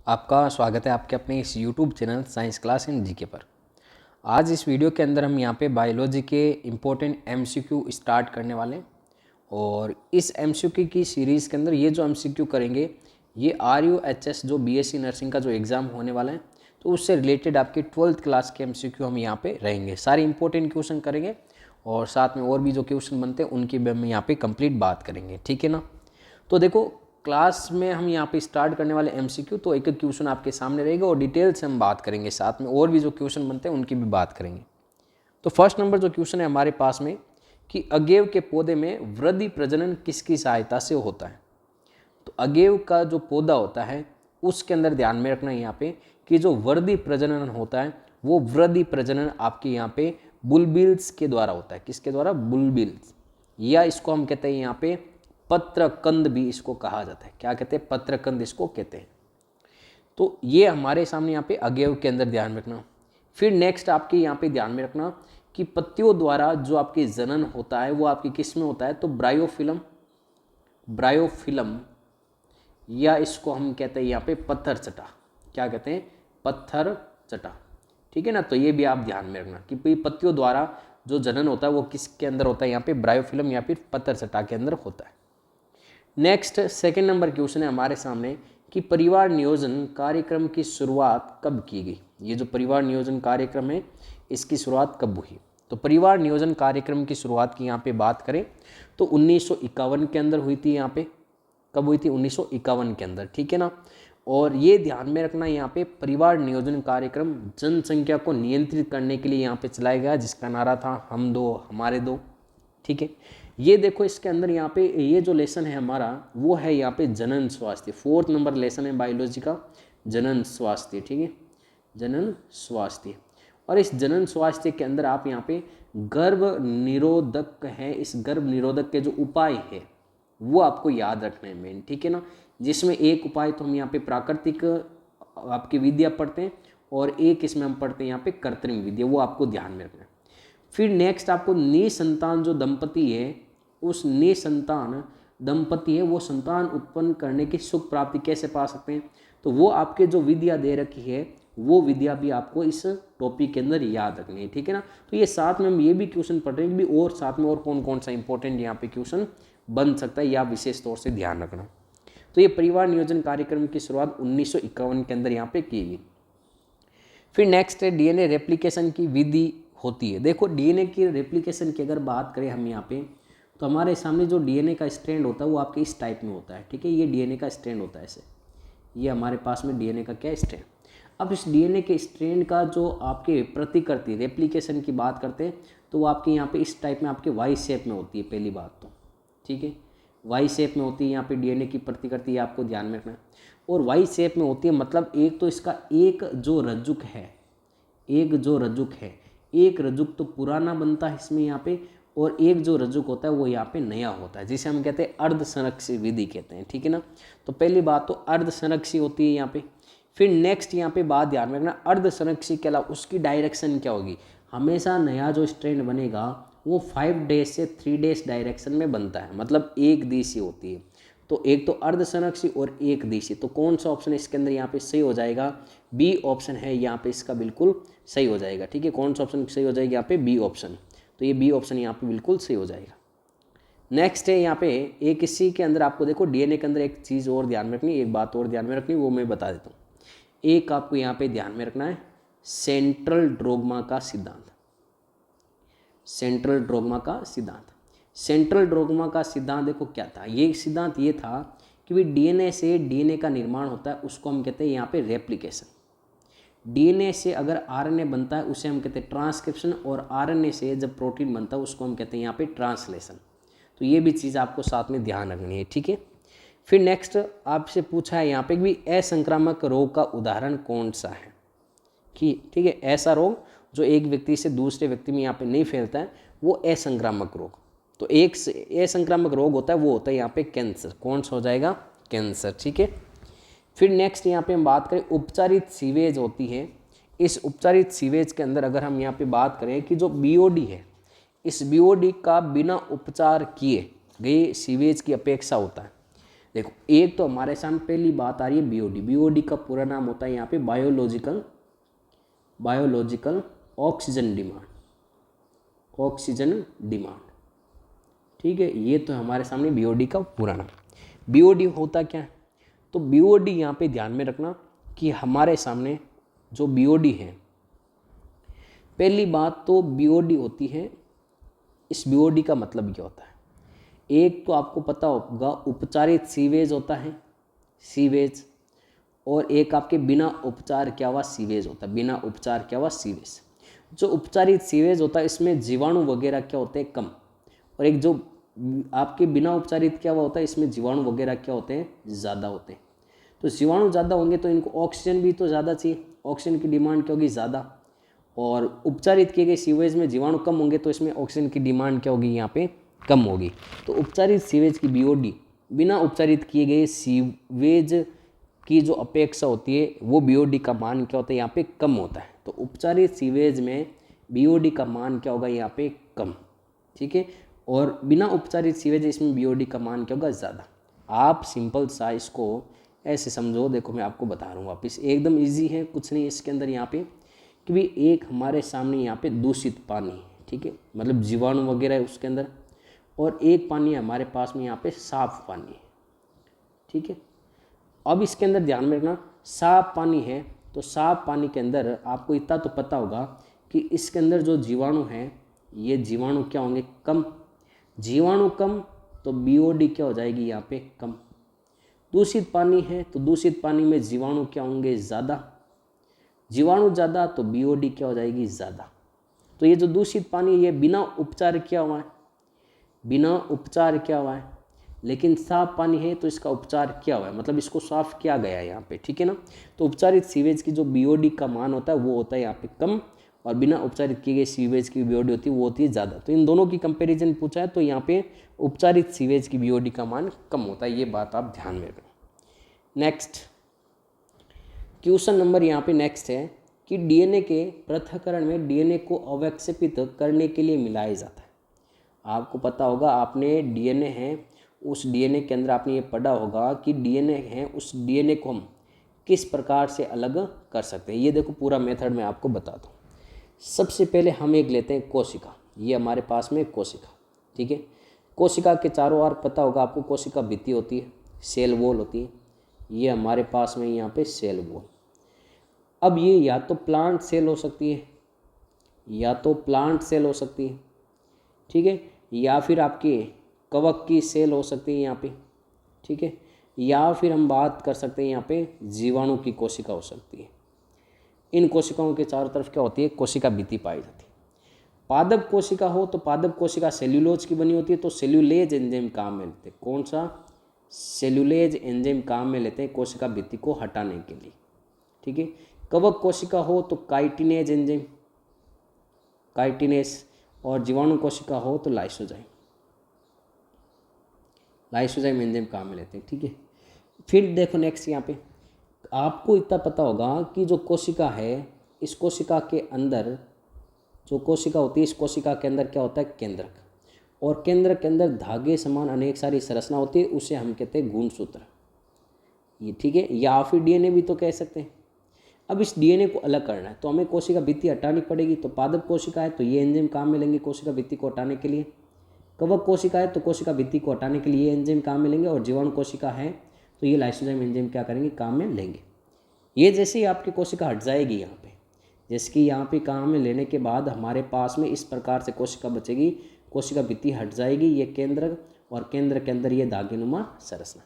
आपका स्वागत है आपके अपने इस YouTube channel science class in GK पर। आज इस वीडियो के अंदर हम यहाँ पे बायोलॉजी के इम्पोर्टेंट MCQ स्टार्ट करने वाले हैं और इस MCQ की सीरीज़ के अंदर ये जो MCQ करेंगे ये RUHS जो BSc नर्सिंग का जो एग्ज़ाम होने वाला है तो उससे रिलेटेड आपके 12th क्लास के MCQ हम यहाँ पे रहेंगे। सारे इंपॉर्टेंट क्वेश्चन करेंगे और साथ में और भी जो क्वेश्चन बनते हैं उनकी भी हम यहाँ पे कंप्लीट बात करेंगे, ठीक है ना। तो देखो क्लास में हम यहाँ पे स्टार्ट करने वाले MCQ तो एक एक क्वेश्चन आपके सामने रहेगा और डिटेल से हम बात करेंगे, साथ में और भी जो क्वेश्चन बनते हैं उनकी भी बात करेंगे। तो फर्स्ट नंबर जो क्वेश्चन है हमारे पास में कि अगेव के पौधे में वृद्धि प्रजनन किसकी सहायता से होता है। तो अगेव का जो पौधा होता है उसके अंदर ध्यान में रखना है यहाँ पे कि जो वृद्धि प्रजनन होता है वो वृद्धि प्रजनन आपके यहाँ पे बुलबिल्स के द्वारा होता है। किसके द्वारा? बुलबिल्स, या इसको हम कहते हैं यहाँ पे पत्रकंद भी इसको कहा जाता है। क्या कहते हैं? पत्रकंद इसको कहते हैं। तो ये हमारे सामने यहाँ पे अगेव के अंदर ध्यान में रखना। फिर नेक्स्ट आपके यहाँ पे ध्यान में रखना कि पत्तियों द्वारा जो आपके जनन होता है वो आपकी किस में होता है? तो ब्रायोफिलम, ब्रायोफिलम, या इसको हम कहते हैं यहाँ पे पत्थर चटा। क्या कहते हैं? पत्थर चटा, ठीक है ना। तो ये भी आप ध्यान में रखना कि पत्तियों द्वारा जो जनन होता है वो किसके अंदर होता है? यहाँ पे ब्रायोफिलम या फिर पत्थर चटा के अंदर होता है। नेक्स्ट सेकंड नंबर क्वेश्चन है हमारे सामने कि परिवार नियोजन कार्यक्रम की शुरुआत कब की गई। ये जो परिवार नियोजन कार्यक्रम है इसकी शुरुआत कब हुई? तो परिवार नियोजन कार्यक्रम की शुरुआत की यहाँ पे बात करें तो 1951 के अंदर हुई थी। यहाँ पे कब हुई थी? 1951 के अंदर, ठीक है ना। और ये ध्यान में रखना यहाँ पे परिवार नियोजन कार्यक्रम जनसंख्या को नियंत्रित करने के लिए यहाँ पे चलाया गया, जिसका नारा था हम दो हमारे दो, ठीक है। ये देखो इसके अंदर यहाँ पे ये जो लेसन है हमारा वो है यहाँ पे जनन स्वास्थ्य। 4th नंबर लेसन है बायोलॉजी का, जनन स्वास्थ्य, ठीक है, जनन स्वास्थ्य। और इस जनन स्वास्थ्य के अंदर आप यहाँ पे गर्भ निरोधक है, इस गर्भ निरोधक के जो उपाय है वो आपको याद रखना है मेन, ठीक है ना। जिसमें एक उपाय तो हम यहाँ पे प्राकृतिक आपकी विद्या पढ़ते हैं और एक इसमें हम पढ़ते हैं यहाँ पे कृत्रिम विद्या, वो आपको ध्यान में रखना है। फिर नेक्स्ट आपको निसंतान जो दंपति है, उस निसंतान दंपति है वो संतान उत्पन्न करने की सुख प्राप्ति कैसे पा सकते हैं, तो वो आपके जो विद्या दे रखी है वो विद्या भी आपको इस टॉपिक के अंदर याद रखनी है, ठीक है ना। तो ये साथ में हम ये भी क्वेश्चन पढ़ रहे हैं कि और साथ में और कौन कौन सा इंपॉर्टेंट यहाँ पे क्वेश्चन बन सकता है या विशेष तौर से ध्यान रखना। तो ये परिवार नियोजन कार्यक्रम की शुरुआत 1951 के अंदर यहाँ पे की गई। फिर नेक्स्ट है DNA रेप्लिकेशन की विधि होती है। देखो DNA की रेप्लिकेशन की अगर बात करें हम यहाँ पे तो हमारे सामने जो DNA का स्ट्रैंड होता है वो आपके इस टाइप में होता है, ठीक है। ये DNA का स्ट्रैंड होता है ऐसे, ये हमारे पास में DNA का क्या स्ट्रैंड। अब इस DNA के स्ट्रैंड का जो आपके प्रतिकृति रेप्लिकेशन की बात करते हैं तो वो आपके यहाँ पे इस टाइप में आपके वाई शेप में होती है, पहली बात तो, ठीक है, वाई शेप में होती है यहाँ पे DNA की प्रतिकृति, ये आपको ध्यान में रखना है। और वाई शेप में होती है मतलब एक तो इसका एक जो रज्जुक है, एक जो रज्जुक है, एक रज्जुक तो पुराना बनता है इसमें यहाँ पे, और एक जो रज्जुक होता है वो यहाँ पे नया होता है, जिसे हम कहते हैं अर्धसंरक्षी विधि कहते हैं, ठीक है ना। तो पहली बात तो अर्धसंरक्षी होती है यहाँ पे। फिर नेक्स्ट यहाँ पे बात ध्यान में रखना, अर्धसंरक्षी के अलावा उसकी डायरेक्शन क्या होगी? हमेशा नया जो स्ट्रैंड बनेगा वो 5 डेज से 3 डेज डायरेक्शन में बनता है, मतलब एक दिशी होती है। तो एक तो अर्धसंरक्षी और एक दिशी, तो कौन सा ऑप्शन इसके अंदर यहाँ पे सही हो जाएगा? बी ऑप्शन है यहाँ पे इसका बिल्कुल सही हो जाएगा, ठीक है। कौन सा ऑप्शन सही हो जाएगा यहाँ पे? B option. तो ये बी ऑप्शन यहाँ पे बिल्कुल सही हो जाएगा। नेक्स्ट है यहाँ पे एक इसी के अंदर आपको देखो DNA के अंदर एक चीज़ और ध्यान में रखनी, एक बात और ध्यान में रखनी, वो मैं बता देता हूँ। एक आपको यहाँ पे ध्यान में रखना है सेंट्रल डोग्मा का सिद्धांत। सेंट्रल डोग्मा का सिद्धांत, सेंट्रल डोग्मा का सिद्धांत देखो क्या था। ये सिद्धांत ये था कि भी DNA से DNA का निर्माण होता है, उसको हम कहते हैं यहाँ पे रेप्लिकेशन। DNA से अगर RNA बनता है उसे हम कहते हैं ट्रांसक्रिप्शन, और RNA से जब प्रोटीन बनता है उसको हम कहते हैं यहाँ पे ट्रांसलेशन। तो ये भी चीज़ आपको साथ में ध्यान रखनी है, ठीक है। फिर नेक्स्ट आपसे पूछा है यहाँ पे भी असंक्रामक रोग का उदाहरण कौन सा है, कि ठीक है, ऐसा रोग जो एक व्यक्ति से दूसरे व्यक्ति में यहाँ पे नहीं फैलता है वो असंक्रामक रोग। तो एक असंक्रामक रोग होता है वो होता है यहाँ पे कैंसर। कौन सा हो जाएगा? कैंसर, ठीक है। फिर नेक्स्ट यहाँ पे हम बात करें उपचारित सीवेज होती है। इस उपचारित सीवेज के अंदर अगर हम यहाँ पे बात करें कि जो BOD है, इस BOD का बिना उपचार किए गए सीवेज की अपेक्षा होता है। देखो एक तो हमारे सामने पहली बात आ रही है बीओडी। बीओडी का पूरा नाम होता है यहाँ पे बायोलॉजिकल ऑक्सीजन डिमांड, ठीक है। ये तो हमारे सामने बीओडी का पूरा नाम। बीओडी होता क्या है, तो बीओडी यहाँ पे ध्यान में रखना कि हमारे सामने जो बीओडी है, पहली बात तो बीओडी होती है, इस बीओडी का मतलब क्या होता है, एक तो आपको पता होगा उपचारित सीवेज होता है, सीवेज, और एक आपके बिना उपचार क्या हुआ सीवेज होता है, बिना उपचार क्या हुआ सीवेज। जो उपचारित सीवेज होता है इसमें जीवाणु वगैरह क्या होते हैं कम, और एक जो आपके बिना उपचारित क्या हुआ होता है इसमें जीवाणु वगैरह क्या होते हैं ज़्यादा होते हैं। तो जीवाणु ज़्यादा होंगे तो इनको ऑक्सीजन भी तो ज़्यादा चाहिए, ऑक्सीजन की डिमांड क्या होगी ज़्यादा, और उपचारित किए गए सीवेज में जीवाणु कम होंगे तो इसमें ऑक्सीजन की डिमांड क्या होगी यहाँ पे कम होगी। तो उपचारित सीवेज की बीओडी, बिना उपचारित किए गए सीवेज की जो अपेक्षा होती है वो बीओडी का मान क्या होता है यहाँ पे कम होता है। तो उपचारित सीवेज में बीओडी का मान क्या होगा यहाँ पे कम, ठीक है, और बिना उपचारित सीवेज इसमें बीओडी का मान क्या होगा ज़्यादा। आप सिंपल सा इसको ऐसे समझो, देखो मैं आपको बता रहा हूँ वापस, एकदम इजी है, कुछ नहीं इसके अंदर यहाँ पे कि भी एक हमारे सामने यहाँ पे दूषित पानी है, ठीक है, मतलब जीवाणु वगैरह है उसके अंदर, और एक पानी है हमारे पास में यहाँ पे साफ पानी है, ठीक है। अब इसके अंदर ध्यान में रखना, साफ पानी है तो साफ पानी के अंदर आपको इतना तो पता होगा कि इसके अंदर जो जीवाणु हैं ये जीवाणु क्या होंगे कम, जीवाणु कम तो बीओडी क्या हो जाएगी यहाँ पे कम। दूषित पानी है तो दूषित पानी में जीवाणु क्या होंगे ज़्यादा, जीवाणु ज़्यादा तो बीओडी क्या हो जाएगी ज़्यादा। तो ये जो दूषित पानी ये बिना उपचार क्या हुआ है, बिना उपचार क्या हुआ है, लेकिन साफ पानी है तो इसका उपचार क्या हुआ है, मतलब इसको साफ किया गया है यहाँ पे, ठीक है ना। तो उपचारित सीवेज की जो बीओडी का मान होता है वो होता है यहाँ पे कम, और बिना उपचारित किए गए सीवेज की बीओडी होती है वो होती है ज़्यादा। तो इन दोनों की कंपैरिजन पूछा है तो यहाँ पे उपचारित सीवेज की बीओडी का मान कम होता है, ये बात आप ध्यान में रखें। नेक्स्ट क्वेश्चन नंबर यहाँ पे नेक्स्ट है कि डीएनए के पृथक्करण में डीएनए को अवक्षेपित करने के लिए मिलाया जाता है। आपको पता होगा, आपने डीएनए है उस डीएनए के अंदर आपने ये पढ़ा होगा कि डीएनए है, उस डीएनए को हम किस प्रकार से अलग कर सकते हैं। ये देखो पूरा मेथड मैं आपको बताता हूँ। सबसे पहले हम एक लेते हैं कोशिका, ये हमारे पास में कोशिका, ठीक है। कोशिका के चारों ओर पता होगा आपको कोशिका भित्ति होती है, सेल वॉल होती है, ये हमारे पास में यहाँ पे सेल वॉल। अब ये या तो प्लांट सेल हो सकती है, या तो प्लांट सेल हो सकती है, ठीक है, या फिर आपके कवक की सेल हो सकती है यहाँ पे, ठीक है, या फिर हम बात कर सकते हैं यहाँ पे जीवाणु की कोशिका हो सकती है। इन कोशिकाओं के चारों तरफ क्या होती है कोशिका भित्ति पाई जाती है। पादप कोशिका हो तो पादप कोशिका सेल्यूलोज की बनी होती है, तो सेल्यूलेज एंजाइम काम में लेते हैं। कौन सा? सेल्यूलेज एंजाइम काम में लेते हैं कोशिका भित्ति को हटाने के लिए, ठीक है। कवक कोशिका हो तो काइटिनेज एंजाइम, काइटिनेज, और जीवाणु कोशिका हो तो लाइसोजाइम, लाइसोजाइम एंजाइम काम में लेते हैं, ठीक है। फिर देखो नेक्स्ट यहाँ पे आपको इतना पता होगा कि जो कोशिका है, इस कोशिका के अंदर जो कोशिका होती है, इस कोशिका के अंदर क्या होता है केंद्रक, और केंद्रक के अंदर धागे समान अनेक सारी संरचना होती है, उसे हम कहते हैं गुणसूत्र, ये ठीक है, या फिर डीएनए भी तो कह सकते हैं। अब इस डीएनए को अलग करना है तो हमें कोशिका भित्ति हटानी पड़ेगी, तो पादप कोशिका है तो ये एंजाइम काम में लेंगे कोशिका भित्ति को हटाने के लिए, कवक कोशिका है तो कोशिका भित्ति को हटाने के लिए ये एंजाइम काम में लेंगे, और जीवाणु कोशिका है तो ये लाइसोजाइम एंजाइम क्या करेंगे काम में लेंगे। ये जैसे ही आपकी कोशिका हट जाएगी यहाँ पे, जैसे कि यहाँ पे काम में लेने के बाद हमारे पास में इस प्रकार से कोशिका बचेगी, कोशिका भित्ति हट जाएगी, ये केंद्र, और केंद्र के अंदर ये धागेनुमा संरचना,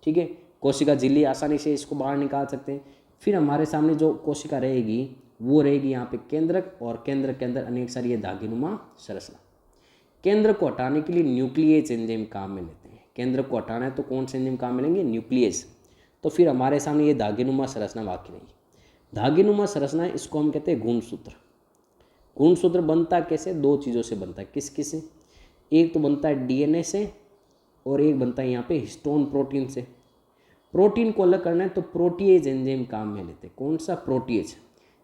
ठीक है। कोशिका झिल्ली आसानी से इसको बाहर निकाल सकते हैं। फिर हमारे सामने जो कोशिका रहेगी वो रहेगी यहाँ पे केंद्रक, और केंद्र के अंदर अनेक सारी ये धागेनुमा संरचना। केंद्र को हटाने के लिए न्यूक्लियस एंजाइम काम में लेते हैं। केंद्र को हटाना है तो कौन से एंजाइम काम में लेंगे? न्यूक्लियस। तो फिर हमारे सामने ये धागेनुमा संरचना बाकी नहीं। धागेनुमा संरचना है, इसको हम कहते हैं गुणसूत्र। गुणसूत्र बनता कैसे? दो चीज़ों से बनता है। किस किस से? एक तो बनता है डीएनए से, और एक बनता है यहाँ पे हिस्टोन प्रोटीन से। प्रोटीन को अलग करना है तो प्रोटीएज एंजाइम काम में लेते हैं। कौन सा? प्रोटीएज।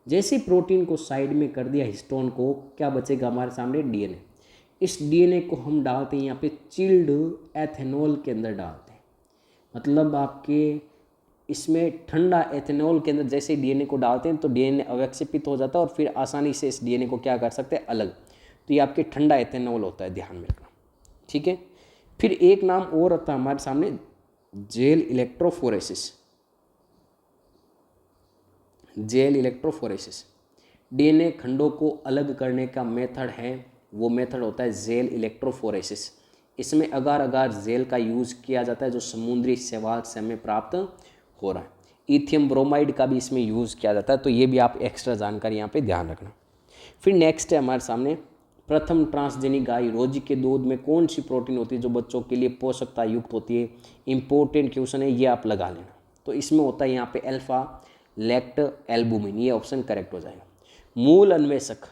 जैसे प्रोटीन को साइड में कर दिया हिस्टोन को, क्या बचेगा हमारे सामने? डीएनए। इस डीएनए को हम डालते हैं यहाँ पे चिल्ड एथेनॉल के अंदर डालते हैं। मतलब आपके इसमें ठंडा एथेनॉल के अंदर जैसे डीएनए को डालते हैं तो डीएनए अवक्षेपित हो जाता है और फिर आसानी से इस डीएनए को क्या कर सकते हैं, अलग। तो ये आपके ठंडा एथेनॉल होता है, ध्यान में रखना, ठीक है। फिर एक नाम और आता है हमारे सामने, gel electrophoresis. Gel electrophoresis DNA खंडों को अलग करने का मेथड है, वो मेथड होता है जेल इलेक्ट्रोफोरेसिस। इसमें अगार अगार जेल का यूज़ किया जाता है जो समुद्री शैवाल से हमें प्राप्त हो रहा है। इथियम ब्रोमाइड का भी इसमें यूज़ किया जाता है, तो ये भी आप एक्स्ट्रा जानकारी यहाँ पे ध्यान रखना। फिर नेक्स्ट है हमारे सामने प्रथम ट्रांसजेनिक गाय रोजी के दूध में कौन सी प्रोटीन होती है जो बच्चों के लिए पोषकता युक्त होती है। इंपॉर्टेंट क्वेश्चन है, ये आप लगा लेना। तो इसमें होता है यहाँ पे अल्फा लैक्ट एल्बुमिन, ये ऑप्शन करेक्ट हो जाएगा। मूल अन्वेषक,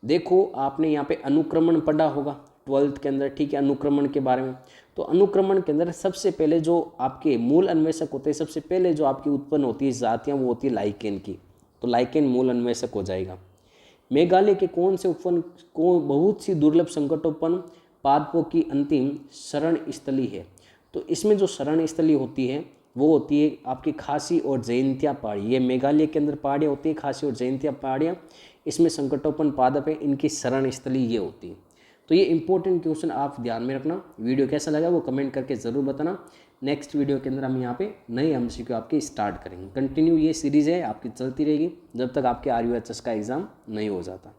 देखो आपने यहाँ पे अनुक्रमण पढ़ा होगा 12th के अंदर, ठीक है, अनुक्रमण के बारे में। तो अनुक्रमण के अंदर सबसे पहले जो आपके मूल अन्वेषक होते हैं, सबसे पहले जो आपकी उत्पन्न होती है जातियाँ, वो होती है लाइकेन की। तो लाइकेन मूल अन्वेषक हो जाएगा। मेघालय के कौन से उपवन को बहुत सी दुर्लभ संकटोत्पन्न पादपों की अंतिम शरण स्थली है। तो इसमें जो शरण स्थली होती है वो होती है आपकी खासी और जयंतिया पहाड़ी। ये मेघालय के अंदर पहाड़ियाँ होती है, खासी और जयंतिया पहाड़ियाँ, इसमें संकटोत्पन्न पादप है, इनकी शरण स्थली ये होती है। तो ये इंपॉर्टेंट क्वेश्चन आप ध्यान में रखना। वीडियो कैसा लगा वो कमेंट करके ज़रूर बताना। नेक्स्ट वीडियो के अंदर हम यहाँ पे नए एमसीक्यू आपके स्टार्ट करेंगे। कंटिन्यू ये सीरीज़ है आपकी चलती रहेगी जब तक आपके RUHS का एग्ज़ाम नहीं हो जाता।